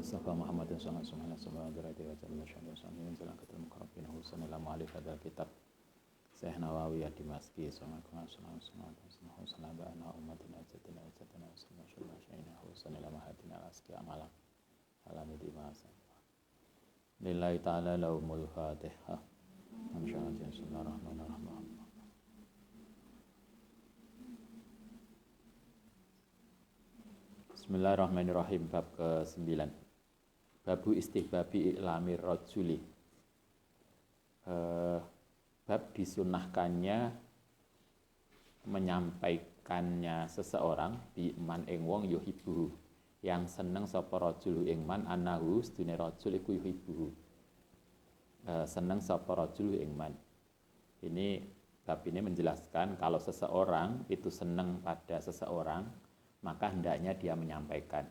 Mustafa Muhammadin sallallahu alaihi wasallam berarti wajah masyaallah sallallahu alaihi wasallam ketemu karabin husain ila mu'alif hadal kitab Syekh Nawawi Ad-Dimashqi sallallahu alaihi wasallam sallallahu ummatin ajatina sallallahu syai'ina husain ila mahadin al-asqi amalan alamidi masa lillahi ta'ala laumul fatihah bismillahirrahmanirrahim. Bismillahirrahmanirrahim. Bab ke-9. Babu istihbabi i'lamir rajuli. Bab disunahkannya menyampaikannya seseorang bi man ing wong yuhibbu yang seneng sapa rajul ing man anahu sedune rajul iku yuhibbu. Seneng sapa rajul ing man. Ini bab ini menjelaskan kalau seseorang itu seneng pada seseorang, maka hendaknya dia menyampaikan,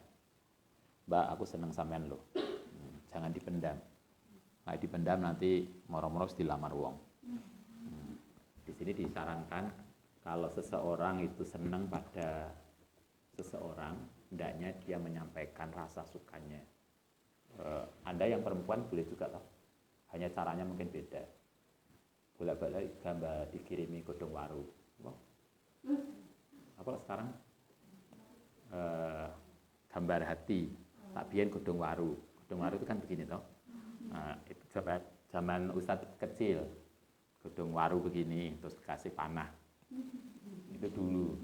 Mbak, aku seneng sampean loh, jangan dipendam. Nah, dipendam nanti moro-moro dilamar wong. Di sini disarankan kalau seseorang itu seneng pada seseorang, hendaknya dia menyampaikan rasa sukanya. Anda yang perempuan boleh juga toh, hanya caranya mungkin beda. Bolak-balik gambar dikirimi godong waru. Apa sekarang? Gambar hati, tak biyen godong waru itu kan begini toh. Itu zaman Ustadz kecil, godong waru begini terus kasih panah, itu dulu.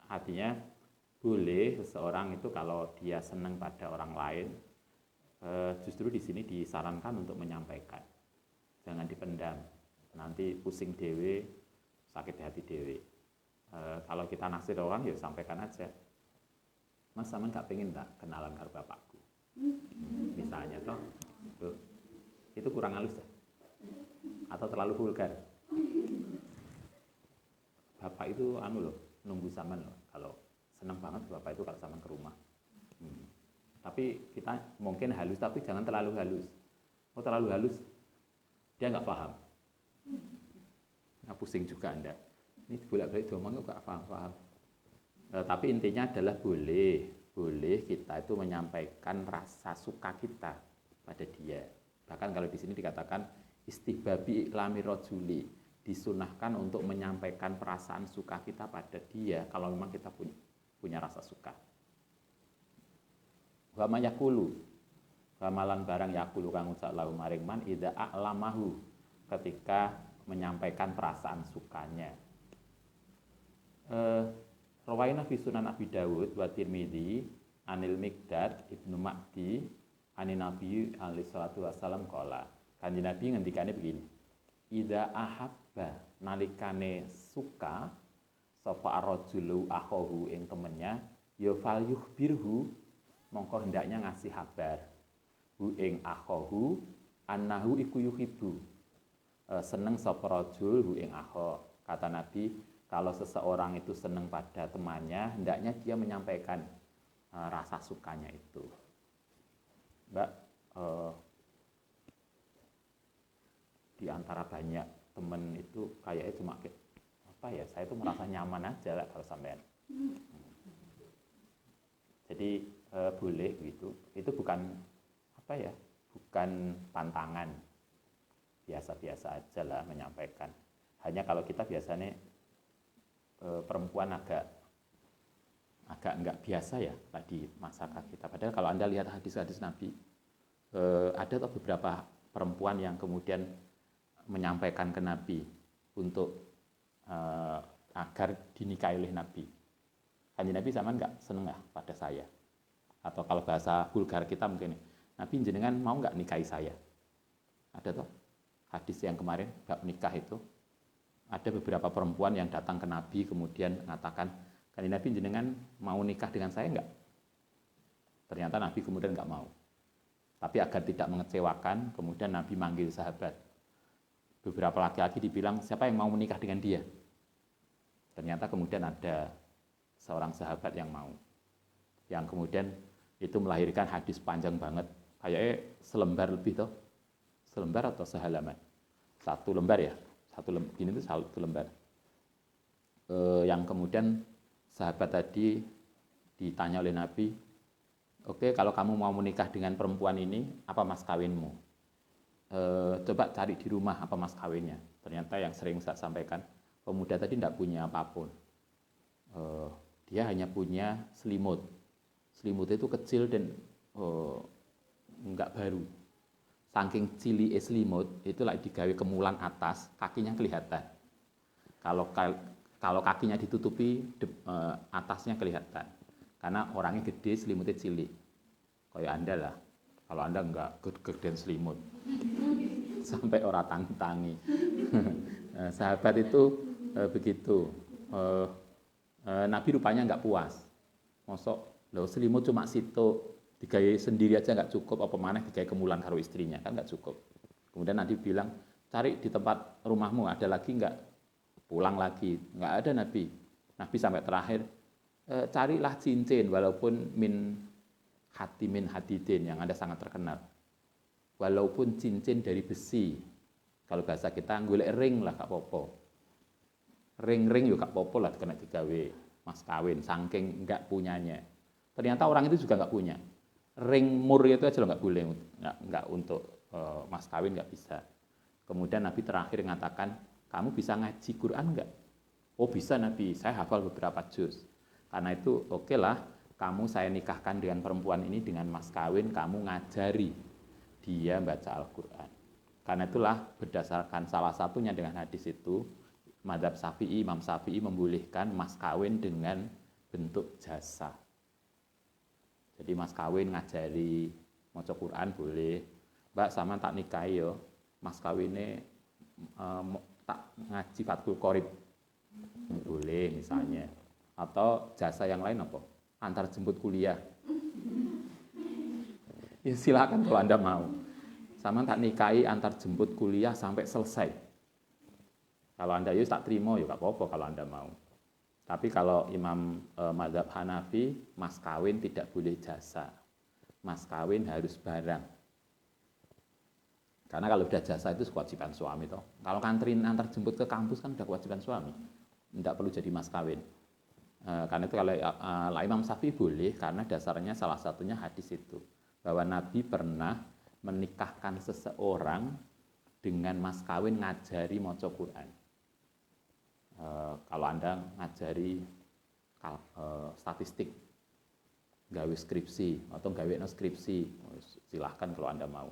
Artinya boleh seseorang itu kalau dia senang pada orang lain, justru di sini disarankan untuk menyampaikan, jangan dipendam, nanti pusing dewe, sakit hati dewe. Kalau kita naksir orang, ya sampaikan aja. Mas, sama nggak pengen tak kenalan karo bapakku? Misalnya toh, itu kurang halus ya? Atau terlalu vulgar? Bapak itu nunggu zaman loh. Kalau senang banget bapak itu kalau zaman ke rumah. Tapi kita mungkin halus, tapi jangan terlalu halus. Oh, terlalu halus, dia nggak paham. Nah, pusing juga Anda. Ini bolak-balik diomong nggak paham. Tapi intinya adalah boleh kita itu menyampaikan rasa suka kita pada dia. Bahkan kalau di sini dikatakan istihbabi iklami rajuli, disunahkan untuk menyampaikan perasaan suka kita pada dia kalau memang kita punya rasa suka. Wa ma yaqulu, ramalan barang yaqulu kang ucap lahu maring man idza a'lamahu, ketika menyampaikan perasaan sukanya. Rawaina fi Sunan Abi Dawud wa Tirmidzi anil Miqdad Ibnu Ma'di anin Nabi alaihi salatu wasallam qala. Kanjeng Nabi ngendikane begini. Idza ahabba, nalikane suka sapa ar-rajulu akhahu ing temennya, ya fal yukhbirhu, mongko hendaknya ngasih kabar hu ing akhahu annahu iku yuhibbu. Seneng sapa rajul hu ing akha. Kata Nabi, kalau seseorang itu senang pada temannya, hendaknya dia menyampaikan rasa sukanya itu. Mbak, di antara banyak teman itu kayaknya cuma saya itu merasa nyaman aja lah kalau sampean. Jadi boleh gitu. Itu bukan bukan pantangan. Biasa-biasa aja lah menyampaikan. Hanya kalau kita biasanya perempuan agak enggak biasa ya tadi masyarakat kita. Padahal kalau Anda lihat hadis-hadis Nabi, ada beberapa perempuan yang kemudian menyampaikan ke Nabi untuk agar dinikahi oleh Nabi. Kanjeng Nabi zaman enggak seneng pada saya. Atau kalau bahasa vulgar kita mungkin, Nabi jenengan mau enggak nikahi saya? Ada toh hadis yang kemarin bab nikah itu. Ada beberapa perempuan yang datang ke Nabi kemudian mengatakan, Kanjeng Nabi jenengan mau nikah dengan saya enggak? Ternyata Nabi kemudian enggak mau. Tapi agar tidak mengecewakan, kemudian Nabi manggil sahabat. Beberapa laki-laki dibilang, siapa yang mau menikah dengan dia? Ternyata kemudian ada seorang sahabat yang mau. Yang kemudian itu melahirkan hadis panjang banget. Kayaknya selembar lebih toh. Selembar atau sehalaman? Satu lembar ya. Gini itu satu lembar. Yang kemudian sahabat tadi ditanya oleh Nabi, Oke, kalau kamu mau menikah dengan perempuan ini, apa mas kawinmu? Coba cari di rumah apa mas kawinnya. Ternyata yang sering saya sampaikan, pemuda tadi tidak punya apapun. Dia hanya punya selimut. Selimut itu kecil dan enggak baru. Saking cili selimut, itulah digawe kemulan atas, kakinya kelihatan. Kalau kakinya ditutupi, atasnya kelihatan. Karena orangnya gede, selimutnya cilik. Kayak Anda lah. Kalau Anda enggak gedean selimut. Sampai orang tangi-tangi. Sahabat itu begitu. Nabi rupanya enggak puas. Mosok lo selimut cuma situ, digawe sendiri aja enggak cukup, apa maneh digawe kemulan karo istrinya, kan enggak cukup. Kemudian Nabi bilang, cari di tempat rumahmu, ada lagi enggak? Pulang lagi, enggak ada Nabi. Nabi sampai terakhir, carilah cincin walaupun min hadidin yang ada sangat terkenal. Walaupun cincin dari besi. Kalau bahasa kita golek ring lah gak apa-apa. Ring-ring yo gak apa-apa lah kena digawe mas kawin saking enggak punyanya. Ternyata orang itu juga enggak punya. Ring mur itu aja enggak boleh, enggak untuk mas kawin enggak bisa. Kemudian Nabi terakhir mengatakan, kamu bisa ngaji Quran enggak? Oh bisa Nabi, saya hafal beberapa juz. Karena itu oke lah, kamu saya nikahkan dengan perempuan ini dengan mas kawin, kamu ngajari dia baca Al-Quran. Karena itulah berdasarkan salah satunya dengan hadis itu, Madzhab Syafi'i, Imam Syafi'i membolehkan mas kawin dengan bentuk jasa. Jadi mas kawin ngajari maca Quran boleh. Mbak sama tak nikahi yo, mas kawinnya tak ngaji Fathul Qorib. Boleh misalnya. Atau jasa yang lain apa? Antar jemput kuliah. Ya silakan kalau Anda mau. Sama tak nikahi antar jemput kuliah sampai selesai. Kalau Anda tak terima ya gak apa-apa kalau Anda mau. Tapi kalau Imam Madzhab Hanafi, mas kawin tidak boleh jasa. Mas kawin harus barang. Karena kalau sudah jasa itu kewajiban suami toh. Kalau kanterin antar jemput ke kampus kan sudah kewajiban suami. Tidak perlu jadi mas kawin. Karena itu kalau Imam Syafi'i boleh karena dasarnya salah satunya hadis itu bahwa Nabi pernah menikahkan seseorang dengan mas kawin ngajari maca Quran. Kalau Anda ngajari statistik, gawe skripsi atau gawe no skripsi, silahkan kalau Anda mau.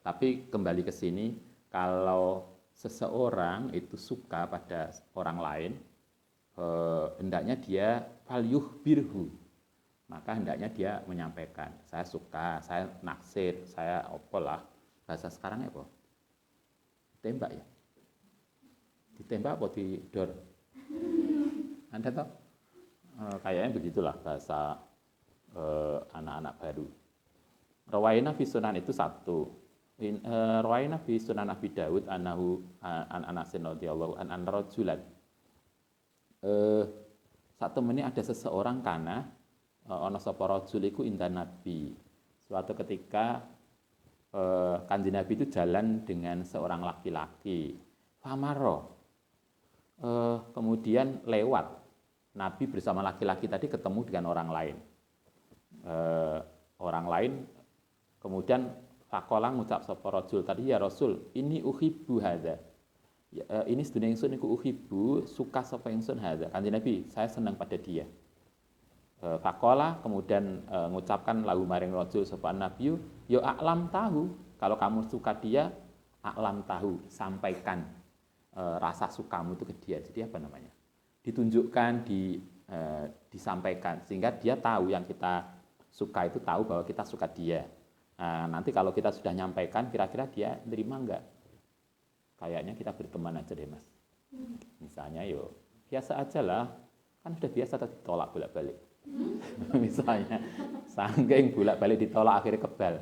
Tapi kembali ke sini, kalau seseorang itu suka pada orang lain, hendaknya dia falyuh birhu, maka hendaknya dia menyampaikan, saya suka, saya naksir, saya opolah, bahasa sekarangnya apa? Tembak ya? Ditembak apa didor? Anda tahu? Kayaknya begitulah bahasa anak-anak baru. Rawaina fi sunan itu satu. Rawaina fi sunan Abi Dawud anahu an Anasin radhiyallahu an rajulan. Saat temen ini ada seseorang kana ana sapa rajul iku indan Nabi. Suatu ketika Kanjeng Nabi itu jalan dengan seorang laki-laki. Famaro. Kemudian lewat Nabi bersama laki-laki tadi ketemu dengan orang lain. Orang lain kemudian faqala ngucap sapa rajul tadi, ya Rasul, ini uhibbu hadza. Ini sedune ingsun niku uhibbu, suka sapa ingsun hadza. Kanjeng Nabi, saya senang pada dia. Faqala kemudian mengucapkan lahu maring rajul sapa Nabi, ya a'lam tahu, kalau kamu suka dia, a'lam tahu, sampaikan rasa sukamu itu ke dia. Jadi apa namanya? Ditunjukkan, disampaikan sehingga dia tahu yang kita suka itu tahu bahwa kita suka dia. Nanti kalau kita sudah nyampaikan, kira-kira dia nerima enggak? Kayaknya kita berteman aja deh mas. Misalnya yo biasa aja lah, kan sudah biasa ditolak bolak-balik. Misalnya saking bolak-balik ditolak akhirnya kebal.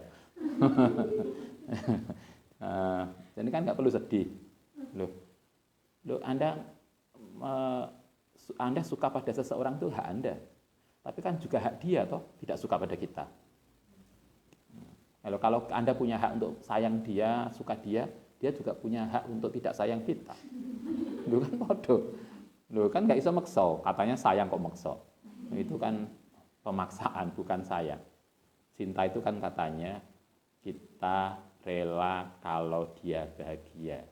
Jadi kan nggak perlu sedih. Loh Anda suka pada seseorang itu hak Anda. Tapi kan juga hak dia toh tidak suka pada kita. Kalau Anda punya hak untuk sayang dia, suka dia, dia juga punya hak untuk tidak sayang kita. Lu kan podo. Lu kan nggak bisa maksa, katanya sayang kok maksa. Itu kan pemaksaan, bukan saya. Cinta itu kan katanya kita rela kalau dia bahagia.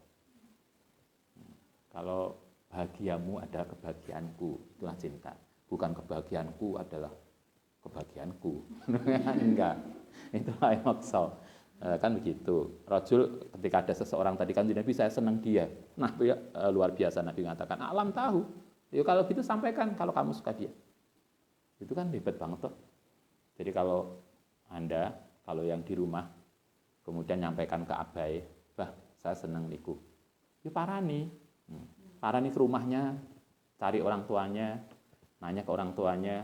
Kalau bahagiamu adalah kebahagiaanku, itulah cinta. Bukan kebahagiaanku adalah kebahagiaanku. Enggak, itulah yang maksud. Kan begitu. Rajul ketika ada seseorang tadi kan Nabi saya senang dia. Nah ya, luar biasa Nabi mengatakan alam tahu. Ya kalau gitu sampaikan kalau kamu suka dia. Itu kan hebat banget toh. Jadi kalau Anda, kalau yang di rumah kemudian nyampaikan ke abai, bah saya senang niku. Ya parani. Parani ke rumahnya, cari orang tuanya, nanya ke orang tuanya,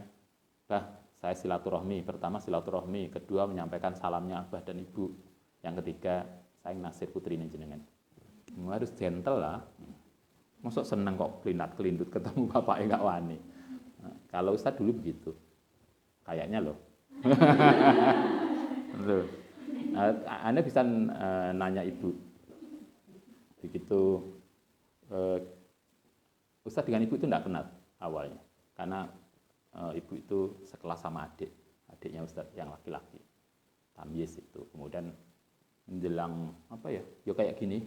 bah saya silaturahmi. Pertama silaturahmi, kedua menyampaikan salamnya abah dan ibu. Yang ketiga, saya nasir putri jenengan. Harus gentle lah. Masuk senang kok kelindat-kelindut ketemu bapaknya enggak wani. Nah, kalau Ustadz dulu begitu. Kayaknya loh. Anda bisa nanya ibu. Begitu Ustadz dengan ibu itu enggak kenal awalnya. Karena ibu itu sekelas sama adiknya Ustadz yang laki-laki, tamyiz itu. Kemudian menjelang apa ya kayak gini,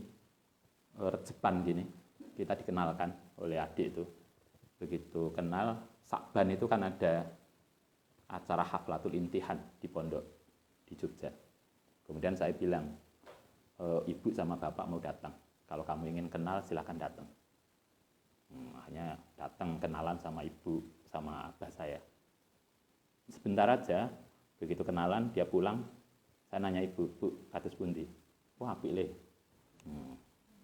recepan gini, kita dikenalkan oleh adik itu. Begitu kenal, Sakban itu kan ada acara haflatul intihan di pondok di Jogja. Kemudian saya bilang, ibu sama bapak mau datang. Kalau kamu ingin kenal silahkan datang. Hanya datang kenalan sama ibu sama abah saya. Sebentar aja, begitu kenalan dia pulang, saya nanya ibu, bu, kados pundi? Wah, apik le.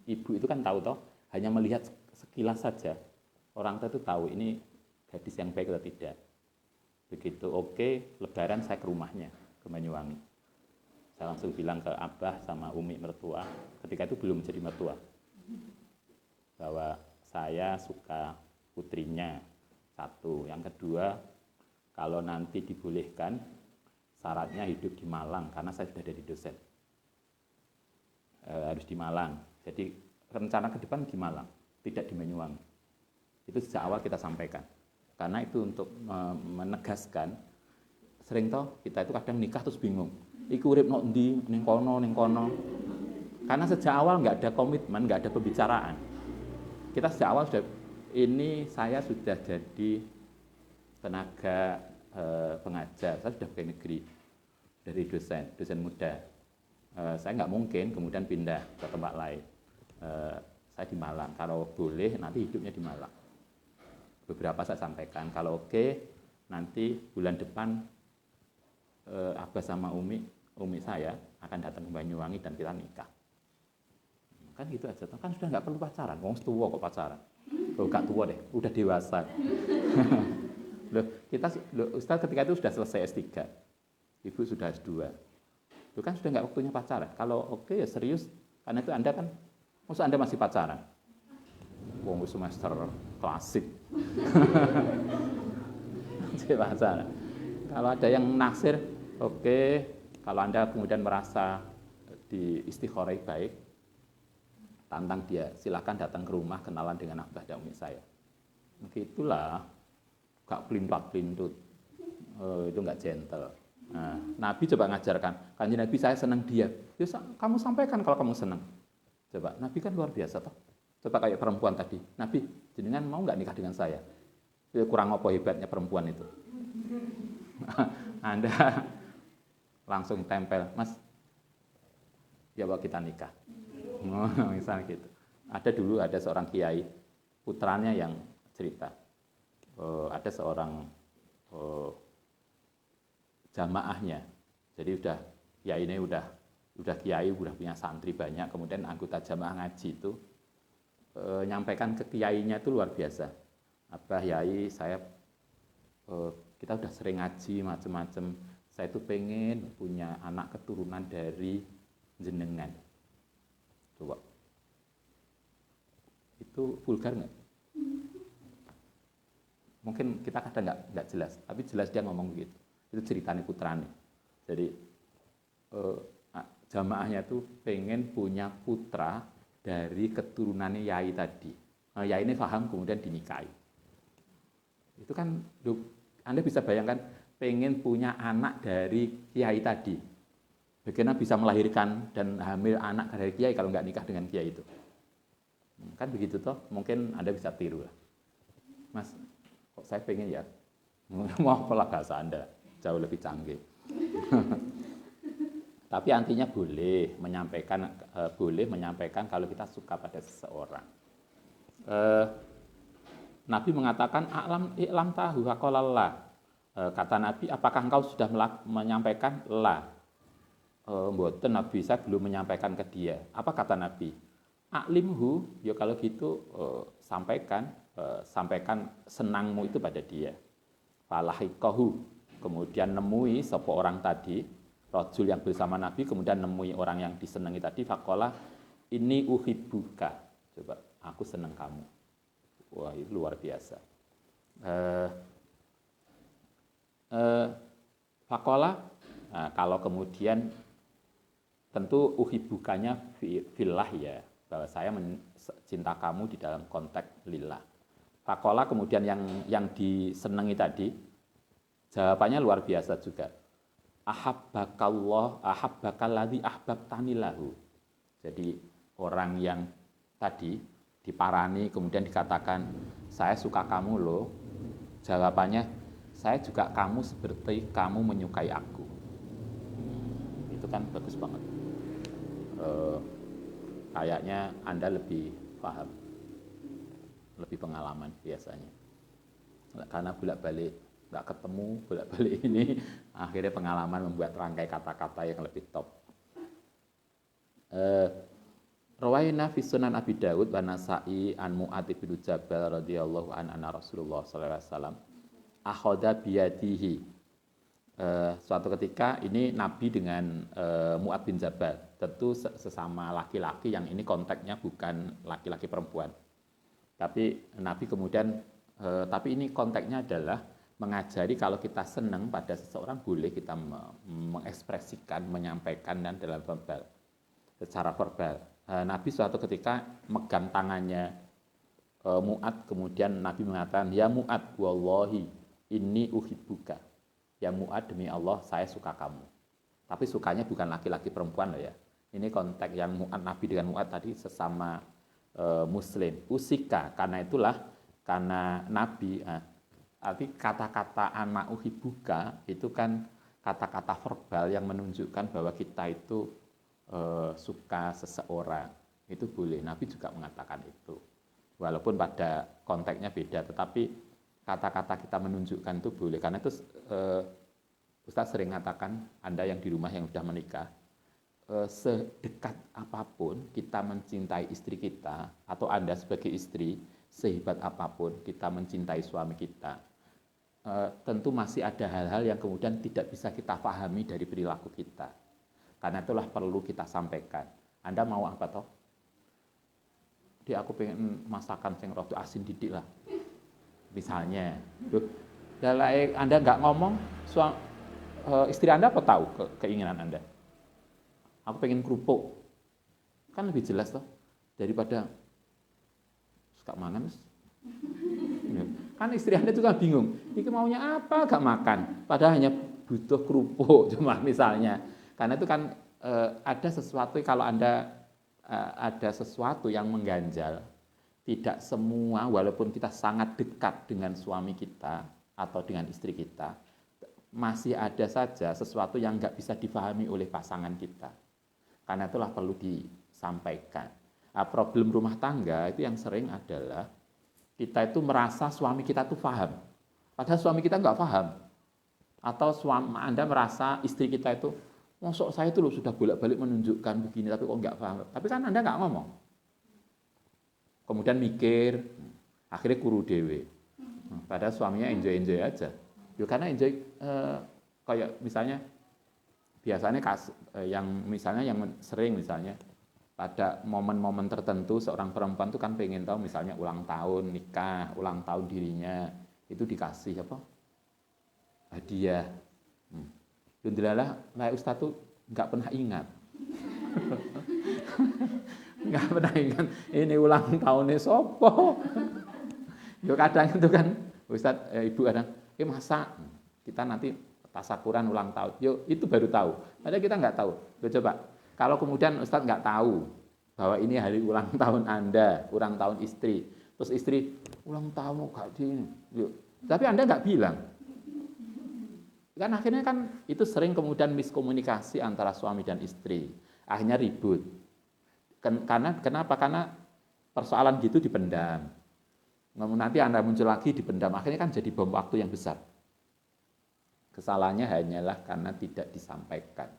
Ibu itu kan tahu toh, hanya melihat sekilas saja. Orang tua itu tahu ini gadis yang baik atau tidak. Begitu oke, lebaran saya ke rumahnya, ke Banyuwangi. Saya langsung bilang ke abah sama umi mertua, ketika itu belum jadi mertua, bahwa saya suka putrinya, satu. Yang kedua, kalau nanti dibolehkan, syaratnya hidup di Malang, karena saya sudah jadi dosen. Harus di Malang. Jadi rencana ke depan di Malang, tidak di Banyuwangi. Itu sejak awal kita sampaikan. Karena itu untuk menegaskan, sering toh kita itu kadang nikah terus bingung. Iku urip nok ndi, ning kono, ning kono. Karena sejak awal nggak ada komitmen, nggak ada pembicaraan. Kita sejak awal sudah, ini saya sudah jadi tenaga pengajar, saya sudah pegawai negeri dari dosen muda. Saya nggak mungkin kemudian pindah ke tempat lain. Saya di Malang, kalau boleh nanti hidupnya di Malang. Beberapa saya sampaikan, kalau oke nanti bulan depan abah sama umi saya akan datang ke Banyuwangi dan kita nikah. Kan gitu aja, kan sudah nggak perlu pacaran, wong tua kok pacaran. Loh, gak tua deh, udah dewasa. Ustaz ketika itu sudah selesai S3, ibu sudah S2. Itu kan sudah nggak waktunya pacaran. Kalau oke ya serius, karena itu Anda kan, maksud Anda masih pacaran? Wong semester klasik. Masih pacaran. Kalau ada yang naksir, oke. Kalau Anda kemudian merasa di istikharah baik, tantang dia, silakan datang ke rumah kenalan dengan abah dan umi saya. Begitulah, gak pelintat-pelintut, itu gak gentle. Nah, Nabi coba ngajarkan, kanjeng Nabi saya senang dia. Ya, kamu sampaikan kalau kamu senang. Coba, Nabi kan luar biasa toh. Coba kayak perempuan tadi, Nabi, jenengan mau nggak nikah dengan saya? Ya, kurang apa hebatnya perempuan itu. Anda langsung tempel, Mas, ya bahwa kita nikah. Misalnya gitu. Ada seorang kiai, putranya yang cerita. Ada seorang jamaahnya. Jadi kiai ini udah kiai, udah punya santri banyak. Kemudian anggota jamaah ngaji itu nyampaikan ke kiainya itu luar biasa. Abah Yai, kita udah sering ngaji macam-macam. Saya itu pengen punya anak keturunan dari jenengan. Coba, itu vulgar nggak? Mungkin kita kadang nggak jelas, tapi jelas dia ngomong begitu. Itu ceritanya putranya. Jadi jamaahnya tuh pengen punya putra dari keturunannya Yai tadi. Yai ini paham kemudian dinikahi. Itu kan, Anda bisa bayangkan pengen punya anak dari kiai tadi. Bagaimana bisa melahirkan dan hamil anak dari kiai kalau nggak nikah dengan kiai itu? Kan begitu toh, mungkin Anda bisa tiru lah. Mas, kok saya pengen ya, mau apalah bahasa Anda, jauh lebih canggih. Tapi artinya boleh menyampaikan kalau kita suka pada seseorang. Nabi mengatakan i'lam tahu haqalallah. Kata Nabi, apakah engkau sudah menyampaikan? La. Mboten Nabi, saya belum menyampaikan ke dia. Apa kata Nabi? A'limhu, ya kalau gitu sampaikan senangmu itu pada dia. Falahikahu, kemudian nemui sapa orang tadi, rajul yang bersama Nabi, kemudian nemui orang yang disenangi tadi, faqala ini uhibbuka. Coba, aku senang kamu. Wah, itu luar biasa. Faqala, kalau kemudian tentu uhibbukanya fillah ya, bahwa saya cinta kamu di dalam konteks lillah. Faqala kemudian yang disenangi tadi, jawabannya luar biasa juga. Ahabbakalladzi ahbabtani lahu. Jadi orang yang tadi diparani kemudian dikatakan, saya suka kamu loh. Jawabannya, saya juga kamu seperti kamu menyukai aku. Itu kan bagus banget. Kayaknya Anda lebih paham, lebih pengalaman biasanya. Karena bolak-balik nggak ketemu, bolak-balik ini akhirnya pengalaman membuat rangkai kata-kata yang lebih top. Rawaina fi Sunan Abi Dawud wa Nasa'i an Mu'adz bin Jabal radhiyallahu anna Rasulullah sallallahu alaihi wasallam akhadha biyadihi. Suatu ketika ini Nabi dengan Mu'adz bin Jabal, tentu sesama laki-laki yang ini konteksnya bukan laki-laki perempuan. Tapi Nabi kemudian tapi ini konteksnya adalah mengajari kalau kita senang pada seseorang boleh kita mengekspresikan, menyampaikan dan dalam verbal, secara verbal. Nabi suatu ketika megang tangannya Mu'adz, kemudian Nabi mengatakan, ya Mu'adz, wallahi inni uhibbuka. Ya Mu'adz, demi Allah saya suka kamu. Tapi sukanya bukan laki-laki perempuan loh ya. Ini konteks yang Mu'adz, Nabi dengan Mu'adz tadi sesama muslim. Usika, karena Nabi arti kata-kata anak uhibbuka itu kan kata-kata verbal yang menunjukkan bahwa kita itu suka seseorang. Itu boleh. Nabi juga mengatakan itu. Walaupun pada konteksnya beda, tetapi kata-kata kita menunjukkan itu boleh. Karena itu Ustaz sering mengatakan, Anda yang di rumah yang sudah menikah, sedekat apapun kita mencintai istri kita, atau Anda sebagai istri, sehebat apapun kita mencintai suami kita, tentu masih ada hal-hal yang kemudian tidak bisa kita pahami dari perilaku kita. Karena itulah perlu kita sampaikan. Anda mau apa toh? Dia aku pengen masakan sing rada asin didik lah. Misalnya, Anda nggak ngomong, istri Anda apa tahu keinginan Anda? Aku pengen kerupuk, kan lebih jelas toh daripada suka mangan. Kan istri Anda juga bingung, ini maunya apa, gak makan, padahal hanya butuh kerupuk cuma misalnya. Karena itu kan ada sesuatu, kalau Anda ada sesuatu yang mengganjal. Tidak semua, walaupun kita sangat dekat dengan suami kita atau dengan istri kita, masih ada saja sesuatu yang nggak bisa dipahami oleh pasangan kita. Karena itulah perlu disampaikan. Nah, problem rumah tangga itu yang sering adalah kita itu merasa suami kita itu paham, padahal suami kita nggak paham. Atau Anda merasa istri kita itu, mosok saya itu loh sudah bolak-balik menunjukkan begini, tapi kok nggak paham. Tapi kan Anda nggak ngomong. Kemudian mikir, akhirnya kuru dewe. Padahal suaminya enjoy aja. Ya karena enjoy, kayak misalnya biasanya yang sering misalnya pada momen-momen tertentu seorang perempuan itu kan pengen tahu, misalnya ulang tahun nikah, ulang tahun dirinya itu dikasih apa? Hadiah. Alhamdulillah, Ustaz tuh nggak pernah ingat. Nggak pernah ingat ini ulang tahunnya sopo. Yo kadang itu kan Ustaz, Ibu kadang, masa kita nanti tasakuran ulang tahun. Yuk, itu baru tahu. Padahal kita nggak tahu. Loh, coba, kalau kemudian Ustadz nggak tahu bahwa ini hari ulang tahun Anda, ulang tahun istri, terus istri ulang tahun gak di ini, yuk. Tapi Anda nggak bilang. Kan akhirnya kan itu sering kemudian miskomunikasi antara suami dan istri. Akhirnya ribut. Kenapa? Karena persoalan gitu dipendam. Nanti Anda muncul lagi dipendam. Akhirnya kan jadi bom waktu yang besar. Kesalahannya hanyalah karena tidak disampaikan.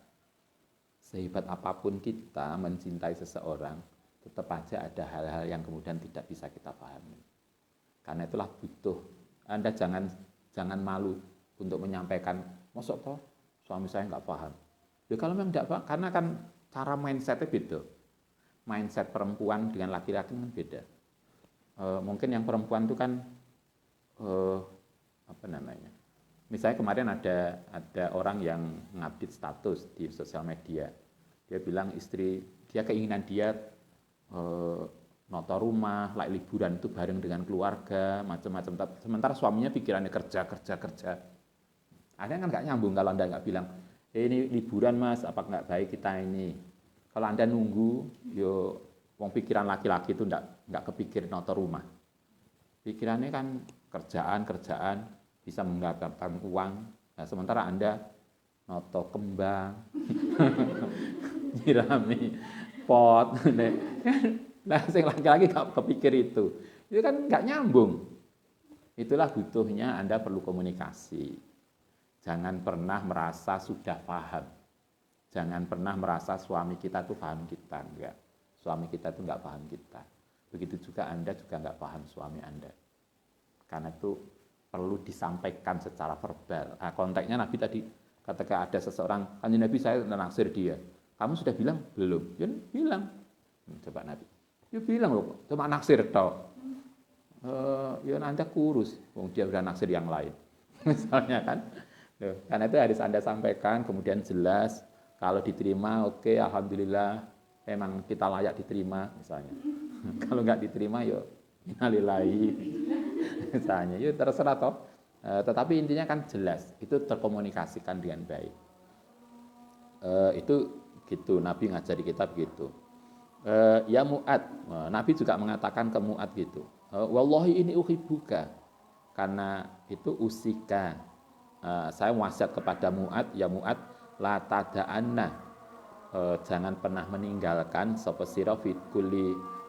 Sehebat apapun kita mencintai seseorang, tetap aja ada hal-hal yang kemudian tidak bisa kita pahami. Karena itulah butuh. Anda jangan malu untuk menyampaikan, masuk toh suami saya nggak paham. Ya kalau memang tidak paham, karena kan cara mindsetnya beda. Mindset perempuan dengan laki-laki kan beda. Mungkin yang perempuan itu kan misalnya kemarin ada orang yang ngupdate status di sosial media. Dia bilang keinginan dia noto rumah, liburan itu bareng dengan keluarga, macam-macam. Sementara suaminya pikirannya kerja. Ada kan nggak nyambung kalau Anda nggak bilang, ini liburan mas, apa nggak baik kita ini. Kalau Anda nunggu, wong pikiran laki-laki itu nggak kepikir noto rumah. Pikirannya kan kerjaan, bisa mendapatkan uang. Nah, sementara Anda noto kembang, nyirami pot. Nah, sing laki-laki nggak kepikir itu kan nggak nyambung. Itulah butuhnya Anda perlu komunikasi. Jangan pernah merasa sudah paham. Jangan pernah merasa suami kita itu paham kita. Enggak. Suami kita itu enggak paham kita. Begitu juga Anda juga enggak paham suami Anda. Karena itu perlu disampaikan secara verbal. Nah, konteksnya Nabi tadi, ketika ada seseorang, Kanjeng Nabi saya naksir dia. Kamu sudah bilang? Belum. Ya bilang. Coba Nabi. Ya bilang loh, cuma naksir toh. Ya Anda kurus. Dia udah naksir yang lain. Misalnya kan. Karena itu harus Anda sampaikan, kemudian jelas, kalau diterima, oke, alhamdulillah, memang kita layak diterima, misalnya. Kalau nggak diterima, yuk, innalillahi, misalnya, yuk terserah toh. Tetapi intinya kan jelas, itu terkomunikasikan dengan baik. Itu gitu, Nabi ngajari kita begitu. Ya Mu'ad, Nabi juga mengatakan ke Mu'ad gitu, wallahi ini uhibbuka, karena itu usika. Saya wasiat kepada Mu'ad, ya Mu'ad, la tada'anna, jangan pernah meninggalkan sapa sira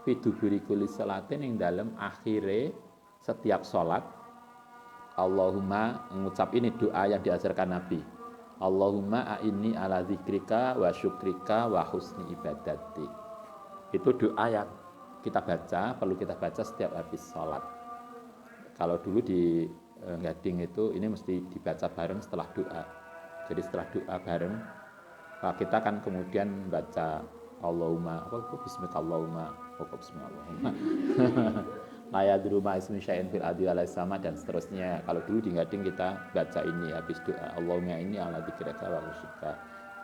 fiduburi kulli salatin yang dalam akhire setiap sholat. Allahumma, mengucap ini doa yang diajarkan Nabi. Allahumma a'inni ala zikrika wa syukrika wa husni ibadati. Itu doa yang kita baca, perlu kita baca setiap habis sholat. Kalau dulu di Gading itu ini mesti dibaca bareng setelah doa. Jadi setelah doa bareng kita kan kemudian baca Allahumma bismika Allahumma bismillahirrahmanirrahim. La yadru ma ismi syai'in fil ardi wala sama dan seterusnya. Kalau dulu di Gading kita baca ini habis doa Allahumma inni ala dzikrika wa syukrika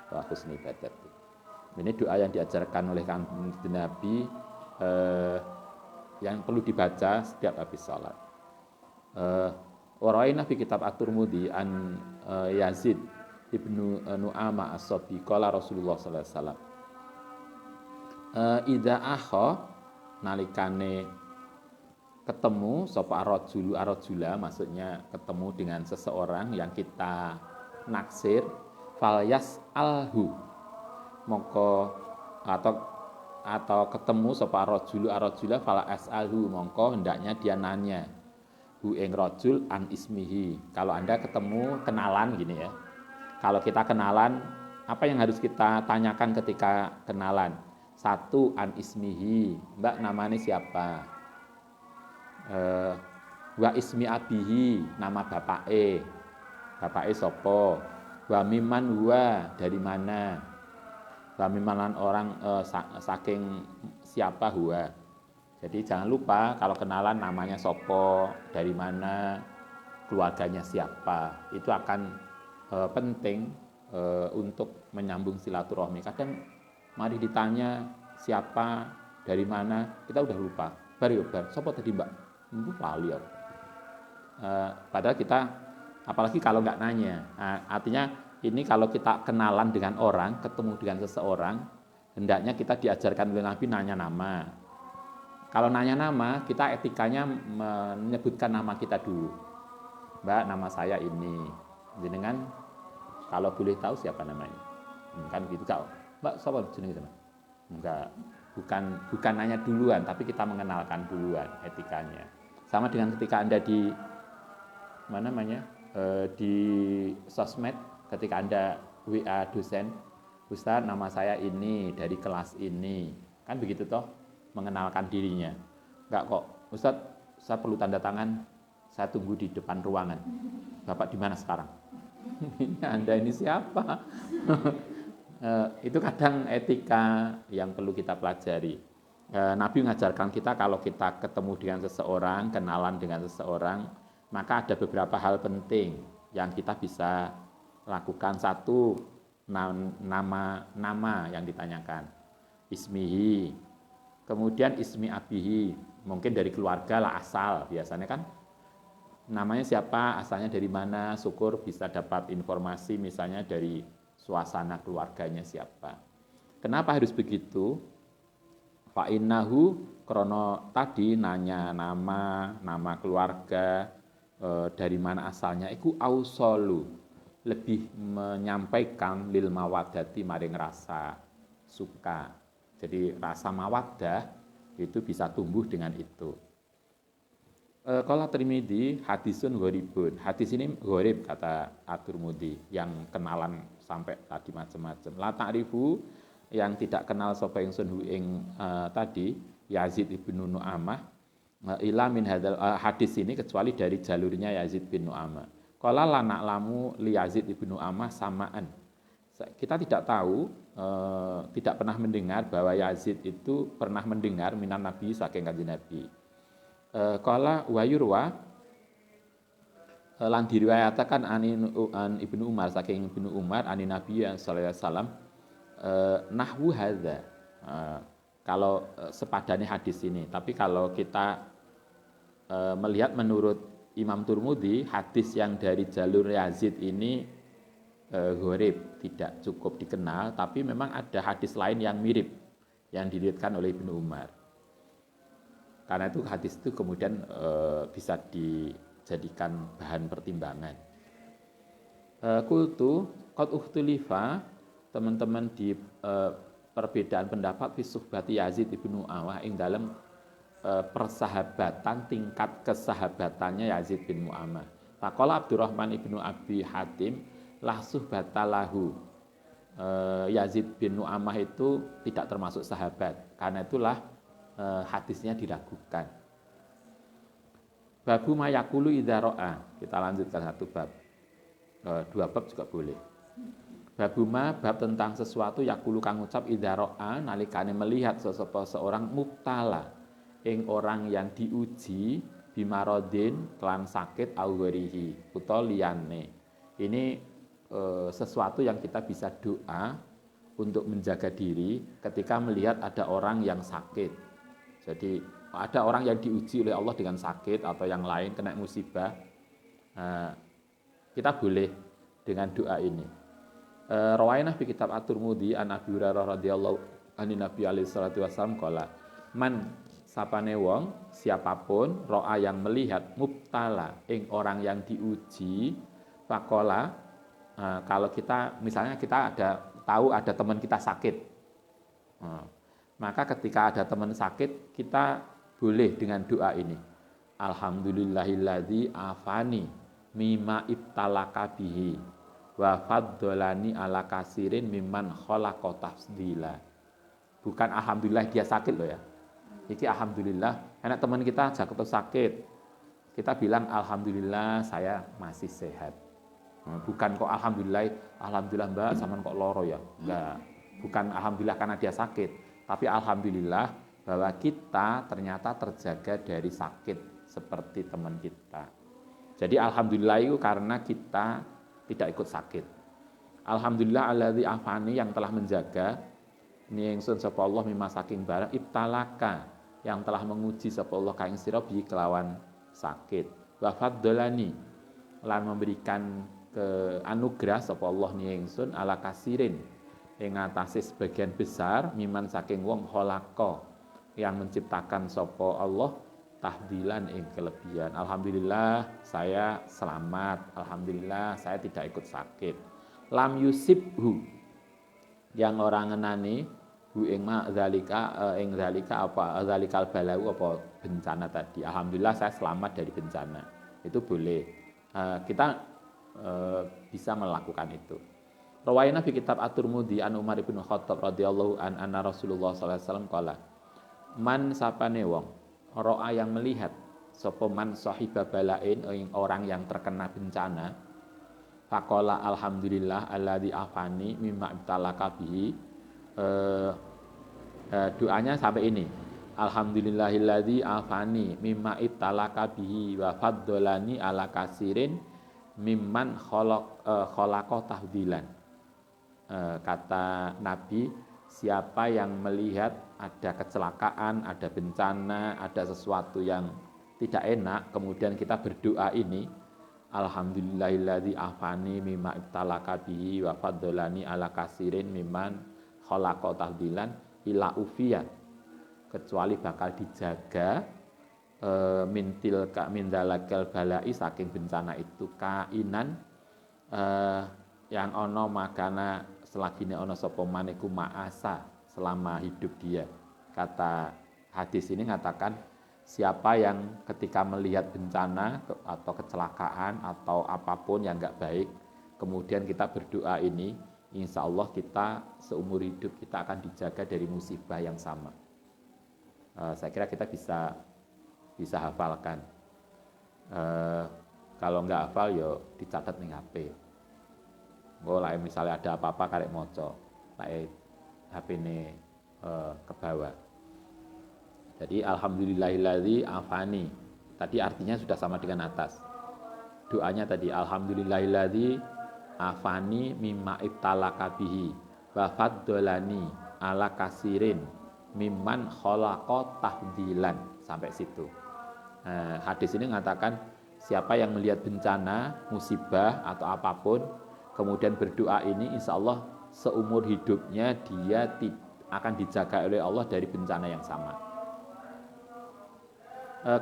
wa husni ibadati. Ini doa yang diajarkan oleh Kanjeng Nabi yang perlu dibaca setiap habis salat. Waraina fi kitab At-Tirmidzi an Yazid ibnu Nu'ama as-Sabi qala Rasulullah sallallahu alaihi wasallam idza akha nalikane ketemu sapa arrajula maksudnya ketemu dengan seseorang yang kita naksir falyas alhu mongko atau ketemu sapa arrajula falyas alhu mongko hendaknya dia nanya hu ing rajul an ismihi. Kalau Anda ketemu kenalan gini ya. Kalau kita kenalan, apa yang harus kita tanyakan ketika kenalan? Satu an ismihi. Mbak namanya siapa? Wa ismi abihi, nama bapake. Bapake sapa? Wa miman huwa, dari mana? Wa miman orang saking siapa huwa. Jadi jangan lupa kalau kenalan namanya sopo, dari mana, keluarganya siapa. Itu akan penting untuk menyambung silaturahmi. Kadang mari ditanya siapa, dari mana, kita udah lupa. Bar, sopo tadi mbak? Lali ya. Padahal kita Apalagi kalau nggak nanya. Nah, artinya ini kalau kita kenalan dengan orang, ketemu dengan seseorang, hendaknya kita diajarkan oleh Nabi nanya nama. Kalau nanya nama, kita etikanya menyebutkan nama kita dulu. Mbak, nama saya ini. Jenengan kalau boleh tahu siapa namanya? Kan gitu kak. Mbak, siapa jenengan? Enggak, bukan nanya duluan, tapi kita mengenalkan duluan etikanya. Sama dengan ketika Anda di mana namanya? Di sosmed, ketika Anda WA dosen, Ustaz, nama saya ini dari kelas ini. Kan begitu toh, mengenalkan dirinya. Enggak kok, Ustaz, saya perlu tanda tangan, saya tunggu di depan ruangan. Bapak di mana sekarang? Anda ini siapa? Itu kadang etika yang perlu kita pelajari. Nabi mengajarkan kita kalau kita ketemu dengan seseorang, kenalan dengan seseorang, maka ada beberapa hal penting yang kita bisa lakukan. Satu, nama yang ditanyakan, ismihi, kemudian ismi abihi, mungkin dari keluarga lah, asal biasanya kan namanya siapa, asalnya dari mana, syukur bisa dapat informasi misalnya dari suasana keluarganya siapa. Kenapa harus begitu? Fa'innahu, krono tadi nanya nama keluarga, dari mana asalnya, iku ausolu, lebih menyampaikan lil mawaddati maring rasa suka. Jadi rasa mawaddah itu bisa tumbuh dengan itu. Qala Tirmidzi hadisun gharibun. Hadis ini gharib kata At-Tirmidzi, yang kenalan sampai tadi macam-macam. La ta'rifu, yang tidak kenal sapa ingsun hu ing tadi Yazid ibnu Nu'amah ila min hadzal hadis ini, kecuali dari jalurnya Yazid bin Nu'amah. Qala la na'lamu li Yazid ibnu Nu'amah samaan. Kita tidak tahu, tidak pernah mendengar bahwa Yazid itu pernah mendengar minan Nabi saking kanjeng Nabi. Qala wa yurwa, lan diriwayatakan an Ibnu Umar saking Ibnu Umar ani Nabi sallallahu alaihi wasallam nahwu hadza, kalau sepadannya hadis ini. Tapi kalau kita melihat menurut Imam Tirmidzi, hadis yang dari jalur Yazid ini gharib, tidak cukup dikenal, tapi memang ada hadis lain yang mirip yang diriwayatkan oleh Ibnu Umar. Karena itu hadis itu kemudian bisa dijadikan bahan pertimbangan. Qultu qad ukhtulifa, teman-teman di perbedaan pendapat fi suhbati Yazid ibnu Mu'awah ing dalam persahabatan, tingkat kesahabatannya Yazid bin Mu'awah. Faqala Abdurrahman ibnu Abi Hatim lah suhbatalahu, Yazid bin Mu'awah itu tidak termasuk sahabat, karena itulah hadisnya diragukan. Babu mayakulu idza ra'a, kita lanjutkan satu bab, dua bab juga boleh. Babuma, bab tentang sesuatu yakulu kang ucap idza ra'a, nalikane melihat seseorang mubtala ing orang yang diuji bimarodin kelan sakit au gharihi utawa liyane. Ini sesuatu yang kita bisa doa untuk menjaga diri ketika melihat ada orang yang sakit. Jadi ada orang yang diuji oleh Allah dengan sakit atau yang lain, kena musibah, kita boleh dengan doa ini. Rawainah fi kitab At-Tirmidzi an Abi Hurairah radhiyallahu anhu Nabi alaihi salatu wasallam qala, man sapane wong siapapun ro'a yang melihat mubtala ing orang yang diuji, faqala, kalau kita misalnya kita tahu ada teman kita sakit, maka ketika ada teman sakit, kita boleh dengan doa ini. Alhamdulillahilladzi afani mimma ibtalaka bihi wa faddalani ala kasirin mimman khalaqa tafdila. Bukan alhamdulillah dia sakit loh ya. Iki alhamdulillah, anak teman kita jatuh sakit. Kita bilang alhamdulillah saya masih sehat. Bukan kok alhamdulillah Mbak sampean kok loro ya. Enggak. Bukan alhamdulillah karena dia sakit. Tapi alhamdulillah bahwa kita ternyata terjaga dari sakit seperti teman kita. Jadi alhamdulillah itu karena kita tidak ikut sakit. Alhamdulillah alladzi afani, yang telah menjaga ni ingsun sapa Allah mimma saking barang ibtalaka, yang telah menguji sapa Allah ka ing sira bi kelawan sakit. Wa faddalani, lan memberikan ke anugerah sapa Allah ni ingsun ala kasirin ing atase sebagian besar miman saking wong khalaqa yang menciptakan sapa Allah tahdilan ing kelebihan. Alhamdulillah saya selamat, alhamdulillah saya tidak ikut sakit. Lam yusibhu yang orang ngenani hu ing zalika apa zalikal balau apa bencana tadi. Alhamdulillah saya selamat dari bencana. Itu boleh. Kita bisa melakukan itu. Rawaina fi kitab At-Tirmidzi an Umar bin Khattab radhiyallahu anna Rasulullah sallallahu alaihi wasallam qala man sapane wong ro'a yang melihat sapa man sahiba balain orang yang terkena bencana faqala alhamdulillah alladzi afani mimma ibtalaka bihi doanya sampai ini alhamdulillahilladzi afani mimma ibtalaka bihi wa faddalani ala kasirin mimman khalaqa tahdilan. Kata Nabi, siapa yang melihat ada kecelakaan, ada bencana, ada sesuatu yang tidak enak, kemudian kita berdoa ini, alhamdulillahilladzi afani mimma ibtalaka bihi wa faddalani ala kasirin mimman khalaqa tahdilan ila ufiyat, kecuali bakal dijaga min dalakal balai saking bencana itu kainan yang ono makana selagine ono sapa maniku ma'asa selama hidup dia. Kata hadis ini mengatakan siapa yang ketika melihat bencana atau kecelakaan atau apapun yang enggak baik, kemudian kita berdoa ini, insya Allah kita seumur hidup kita akan dijaga dari musibah yang sama. Saya kira kita bisa hafalkan. Kalau enggak hafal ya dicatat ning HP. Lah misalnya ada apa-apa karek moco, lah HP ini ke bawah. Jadi alhamdulillahilladzi afani. Tadi artinya sudah sama dengan atas. Doanya tadi alhamdulillahilladzi afani mimma ibtalaka bihi wa faddalani ala kasirin mimman khalaqa tahdilan. Sampai situ. Hadis ini mengatakan siapa yang melihat bencana, musibah atau apapun kemudian berdoa ini, insya Allah seumur hidupnya dia akan dijaga oleh Allah dari bencana yang sama.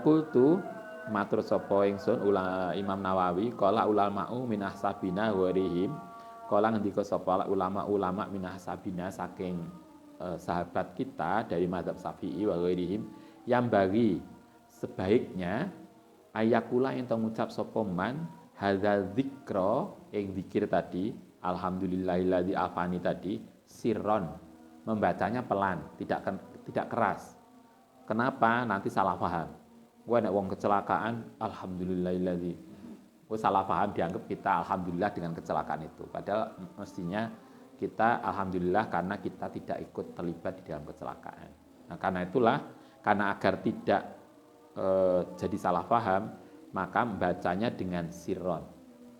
Kultu matur sapa ingsun Imam Nawawi qala ulama'u min ahsabina wa rihim qala ngendika sapa ulama min ahsabina saking sahabat kita dari mazhab Syafi'i wa rihim yang bagi sebaiknya ayakula yang mengucap sapa man hadza dzikra yang zikir tadi alhamdulillahilladzi afani tadi sirron, membacanya pelan, tidak keras. Kenapa? Nanti salah paham. Nek wong kecelakaan alhamdulillahilladzi. Salah paham dianggap kita alhamdulillah dengan kecelakaan itu. Padahal mestinya kita alhamdulillah karena kita tidak ikut terlibat di dalam kecelakaan. Nah, karena itulah karena agar tidak jadi salah paham, maka membacanya dengan sirron,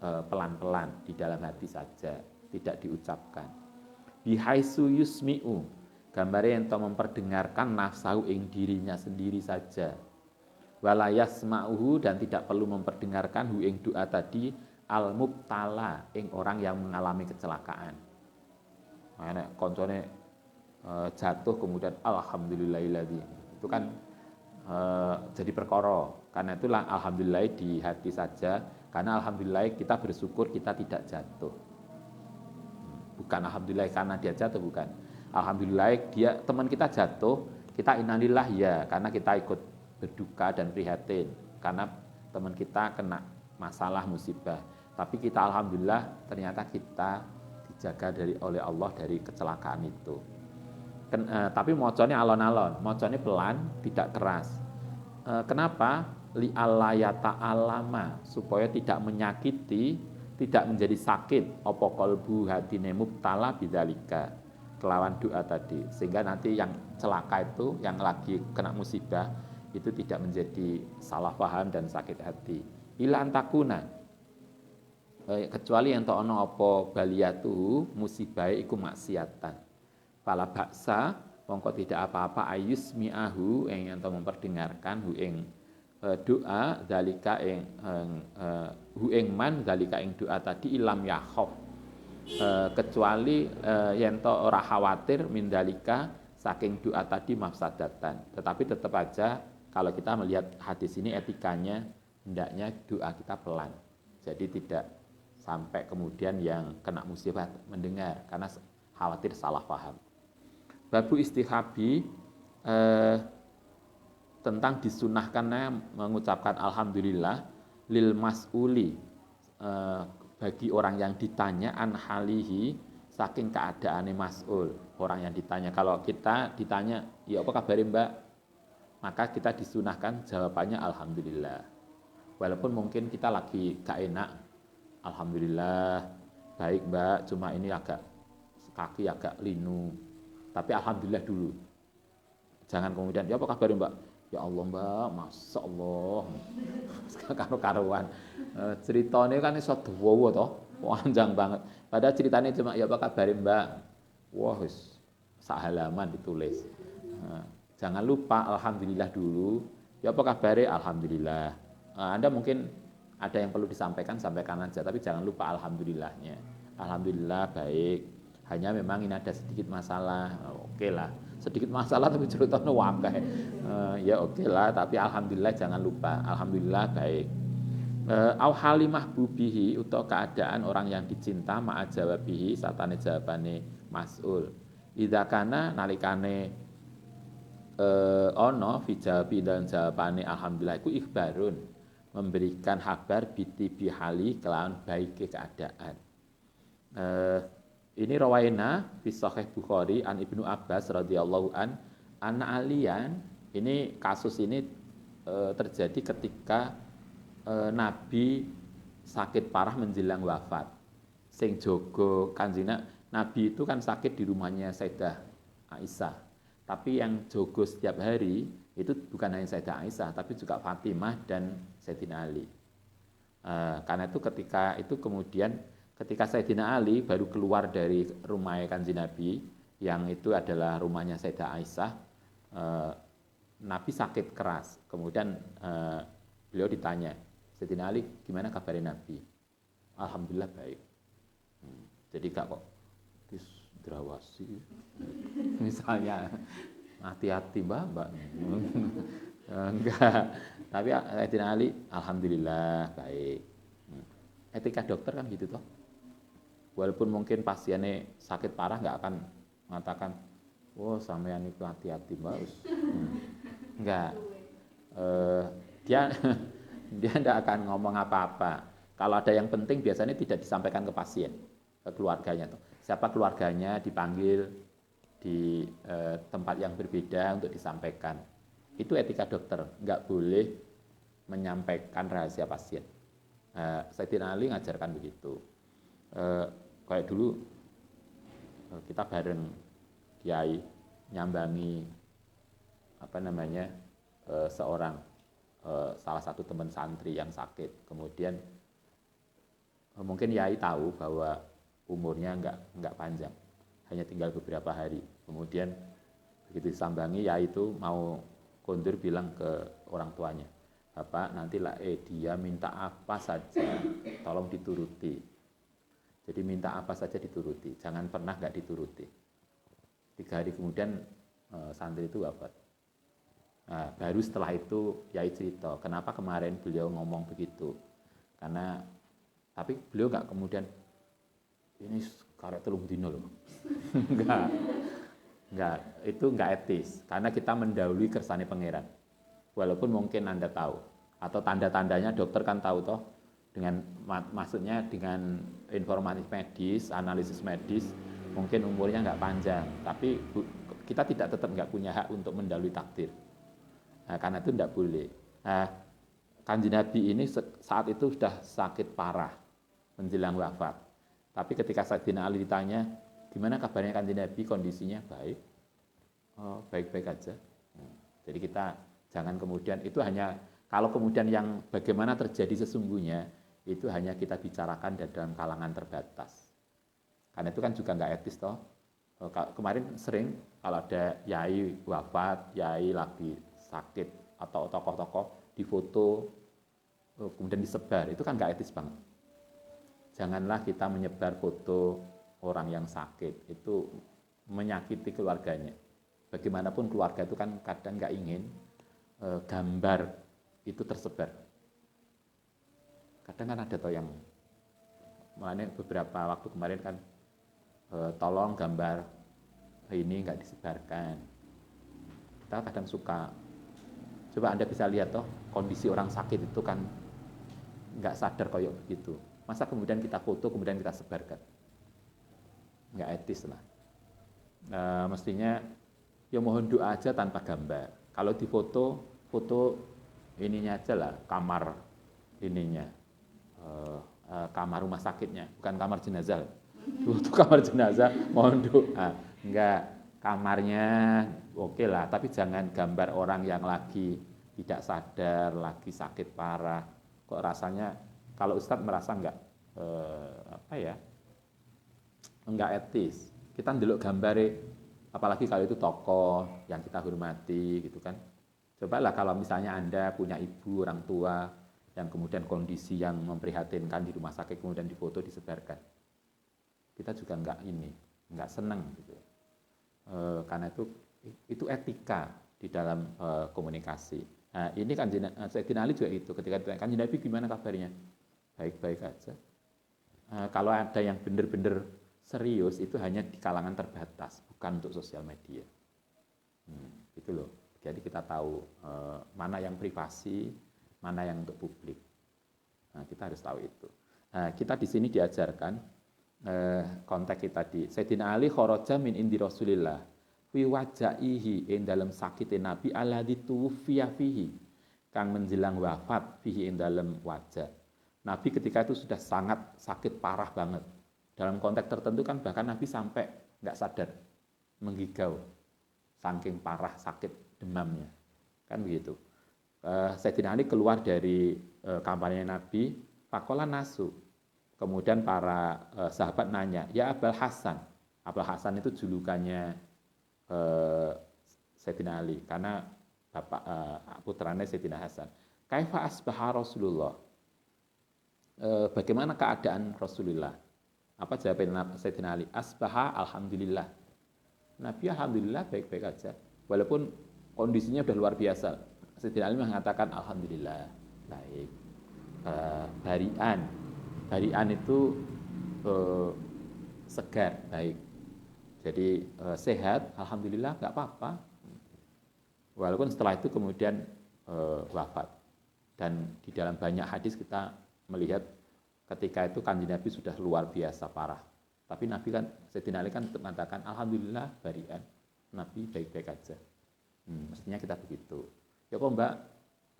pelan-pelan di dalam hati saja, tidak diucapkan. Bihaisu yusmi'u, gambarnya yang memperdengarkan nafsu ing dirinya sendiri saja. Wala yasma'uhu, dan tidak perlu memperdengarkan hu ing doa tadi al-mubtala ing orang yang mengalami kecelakaan. Nah, koncone jatuh kemudian alhamdulillahilladzi. Itu kan jadi perkara. Karena itulah alhamdulillah di hati saja. Karena alhamdulillah kita bersyukur kita tidak jatuh. Bukan alhamdulillah karena dia jatuh, bukan. Alhamdulillah dia teman kita jatuh, kita innalillah ya, karena kita ikut berduka dan prihatin karena teman kita kena masalah musibah. Tapi kita alhamdulillah ternyata kita dijaga oleh Allah dari kecelakaan itu. Tapi mocone alon-alon, mocone pelan, tidak keras. Kenapa? Li allayata alama, supaya tidak menyakiti, tidak menjadi sakit apa qalbu hatine mubtala bidzalika, kelawan doa tadi, sehingga nanti yang celaka itu, yang lagi kena musibah itu tidak menjadi salah paham dan sakit hati. Ila antakuna, kecuali yang ono apa baliyatu musibah iku maksiatan. Fala baksa, mongko tidak apa-apa ayus mi'ahu yang memperdengarkan hu ing doa dalika ing hu ing man dalika ing doa tadi ilam yakhaf kecuali yen to ora khawatir mindalika saking doa tadi mafsadatan. Tetapi tetap aja kalau kita melihat hadis ini etikanya hendaknya doa kita pelan. Jadi tidak sampai kemudian yang kena musibah mendengar karena khawatir salah paham. Babu istihabi tentang disunahkannya mengucapkan alhamdulillah lil mas'uli bagi orang yang ditanya an halihi saking keadaannya mas'ul. Orang yang ditanya, kalau kita ditanya ya apa kabar mbak, maka kita disunahkan jawabannya alhamdulillah. Walaupun mungkin kita lagi gak enak, alhamdulillah baik mbak, cuma ini agak kaki agak linu, tapi alhamdulillah dulu. Jangan kemudian ya apa kabar mbak, ya Allah mbak, masya Allah karo-karuan. Ceritanya kan iso dawa toh, panjang banget. Padahal ceritanya cuma ya apa kabar mbak, wah sak halaman ditulis. Jangan lupa alhamdulillah dulu. Ya apa kabar? Alhamdulillah. Anda mungkin ada yang perlu disampaikan, sampaikan aja, tapi jangan lupa alhamdulillahnya. Alhamdulillah baik. Hanya memang ini ada sedikit masalah. Oke lah. Sedikit masalah tapi ceritanya wakai. Ya oke lah, tapi alhamdulillah jangan lupa. Alhamdulillah baik. Au halimah bubihi utawa keadaan orang yang dicinta ma'a jawabihi satane jawabane mas'ul. Idza kana nalikane ono fi jawabi dan jawabane alhamdulillah iku ikhbarun, memberikan kabar biti bihali kelawan baike keadaan. Ini rawaina fi sahih Bukhari an Ibnu Abbas radhiyallahu an anna aliyan, ini kasus ini terjadi ketika Nabi sakit parah menjelang wafat. Sing jogo Kanjeng Nabi itu kan sakit di rumahnya Sayyidah Aisyah. Tapi yang jogo setiap hari itu bukan hanya Sayyidah Aisyah, tapi juga Fatimah dan Sayyidina Ali. Karena itu ketika itu kemudian ketika Sayyidina Ali baru keluar dari rumah Kanjeng Nabi, yang itu adalah rumahnya Sayyidah Aisyah, Nabi sakit keras. Kemudian beliau ditanya, Sayyidina Ali, gimana kabarnya Nabi? Alhamdulillah baik. Jadi kak kok drawasi. Misalnya, hati-hati mbak. Enggak. Tapi Sayyidina Ali, alhamdulillah baik. Etika dokter kan gitu toh. Walaupun mungkin pasiennya sakit parah nggak akan mengatakan, oh sampean itu hati-hati mbak. Enggak. Dia tidak akan ngomong apa-apa. Kalau ada yang penting biasanya tidak disampaikan ke pasien, ke keluarganya. Siapa keluarganya dipanggil di tempat yang berbeda untuk disampaikan. Itu etika dokter, nggak boleh menyampaikan rahasia pasien. Sayyidina Ali ngajarkan begitu. Kayak dulu kita bareng kiai nyambangi seorang salah satu teman santri yang sakit. Kemudian mungkin Yai tahu bahwa umurnya enggak panjang, hanya tinggal beberapa hari. Kemudian begitu disambangi, Yai itu mau kondur bilang ke orang tuanya, Bapak nantilah dia minta apa saja tolong dituruti. Jadi minta apa saja dituruti, jangan pernah enggak dituruti. 3 hari kemudian santri itu wafat. Nah, baru setelah itu Yai cerita, kenapa kemarin beliau ngomong begitu. Tapi beliau nggak kemudian, ini karek telung dino loh. Enggak, itu nggak etis. Karena kita mendahului kersane pangeran. Walaupun mungkin Anda tahu, atau tanda-tandanya dokter kan tahu toh, maksudnya dengan informasi medis, analisis medis, mungkin umurnya nggak panjang. Tapi kita tetap nggak punya hak untuk mendahului takdir. Nah, karena itu tidak boleh. Nah, Kanjeng Nabi ini saat itu sudah sakit parah menjelang wafat. Tapi ketika Sayyidina Ali ditanya, gimana kabarnya Kanjeng Nabi, kondisinya baik, baik-baik aja. Jadi kita jangan kemudian itu hanya kalau kemudian yang bagaimana terjadi sesungguhnya itu hanya kita bicarakan dalam kalangan terbatas. Karena itu kan juga nggak etis toh. Kemarin sering kalau ada yai wafat, yai lagi sakit atau tokoh-tokoh difoto, kemudian disebar, itu kan nggak etis banget. Janganlah kita menyebar foto orang yang sakit, itu menyakiti keluarganya. Bagaimanapun keluarga itu kan kadang nggak ingin gambar itu tersebar. Kadang kan ada toh yang, makanya beberapa waktu kemarin kan, tolong gambar ini nggak disebarkan. Kita kadang suka, coba Anda bisa lihat toh, kondisi orang sakit itu kan nggak sadar kayak begitu. Masa kemudian kita foto, kemudian kita sebarkan? Nggak etis lah. Mestinya ya mohon doa aja tanpa gambar. Kalau di foto ininya aja lah, kamar ininya, kamar rumah sakitnya, bukan kamar jenazah. Foto kamar jenazah mohon doa. Enggak, kamarnya oke lah, tapi jangan gambar orang yang lagi tidak sadar, lagi sakit parah. Kok rasanya kalau Ustadz merasa enggak enggak etis. Kita ndelok gambare, apalagi kalau itu tokoh yang kita hormati gitu kan. Cobalah kalau misalnya Anda punya ibu, orang tua yang kemudian kondisi yang memprihatinkan di rumah sakit kemudian difoto disebarkan. Kita juga enggak senang gitu. Karena itu etika di dalam komunikasi. Nah, ini kan Sayyidina Ali juga itu, ketika ditanya, Kanjeng Nabi gimana kabarnya? Baik-baik aja. Kalau ada yang benar-benar serius itu hanya di kalangan terbatas, bukan untuk sosial media. Gitu loh. Jadi kita tahu mana yang privasi, mana yang untuk publik. Nah, kita harus tahu itu. Nah, kita di sini diajarkan konteks kita di Sayyidina Ali kharaja min indi Rasulillah fi wajaihi ing dalam sakite Nabi alladzi tuwfiya fihi kang menjelang wafat fihi ing dalam wajah. Nabi ketika itu sudah sangat sakit parah banget. Dalam konteks tertentu kan bahkan Nabi sampai enggak sadar, menggigau saking parah sakit demamnya. Kan begitu. Sayyidina Ali keluar dari kamarnya Nabi, faqala nasu. Kemudian para sahabat nanya, ya Abul Hasan. Abul Hasan itu julukannya Sayyidina Ali, karena bapak putranya Sayyidina Hasan. Kaifa asbaha Rasulullah? Bagaimana keadaan Rasulullah? Apa jawaban Sayyidina Ali? Asbaha alhamdulillah. Nabi alhamdulillah baik-baik aja. Walaupun kondisinya sudah luar biasa. Sayyidina Ali mengatakan alhamdulillah baik. Barian itu segar, baik. Jadi sehat, alhamdulillah, nggak apa-apa. Walaupun setelah itu kemudian wafat. Dan di dalam banyak hadis kita melihat ketika itu Kanjeng Nabi sudah luar biasa parah. Tapi Nabi kan, Sayyidina Ali kan mengatakan alhamdulillah barian, Nabi baik-baik aja. Mestinya kita begitu. Ya kok Mbak,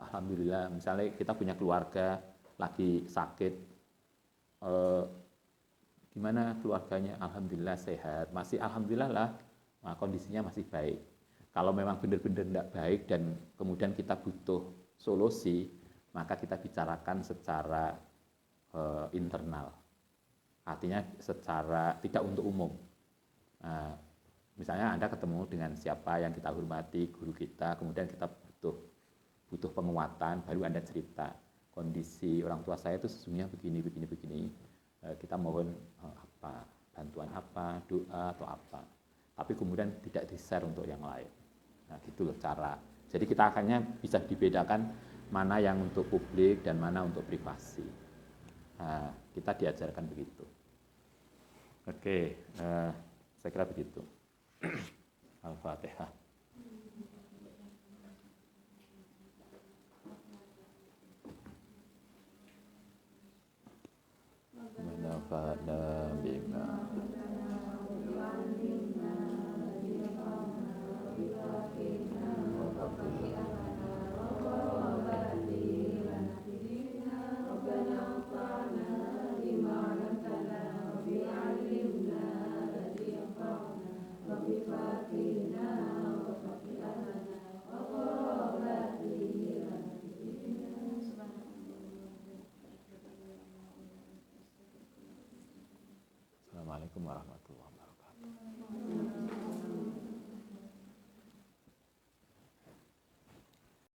alhamdulillah. Misalnya kita punya keluarga lagi sakit. Gimana keluarganya? Alhamdulillah sehat, masih alhamdulillah lah, nah, kondisinya masih baik. Kalau memang benar-benar tidak baik dan kemudian kita butuh solusi, maka kita bicarakan secara internal, artinya secara tidak untuk umum. Nah, misalnya Anda ketemu dengan siapa yang kita hormati, guru kita, kemudian kita butuh penguatan, baru Anda cerita kondisi orang tua saya itu sesungguhnya begini. Kita mohon bantuan apa, doa atau apa. Tapi kemudian tidak di-share untuk yang lain. Nah, gitu loh cara. Jadi kita akhirnya bisa dibedakan mana yang untuk publik dan mana untuk privasi. Nah, kita diajarkan begitu. Oke, saya kira begitu. Al-Fatihah.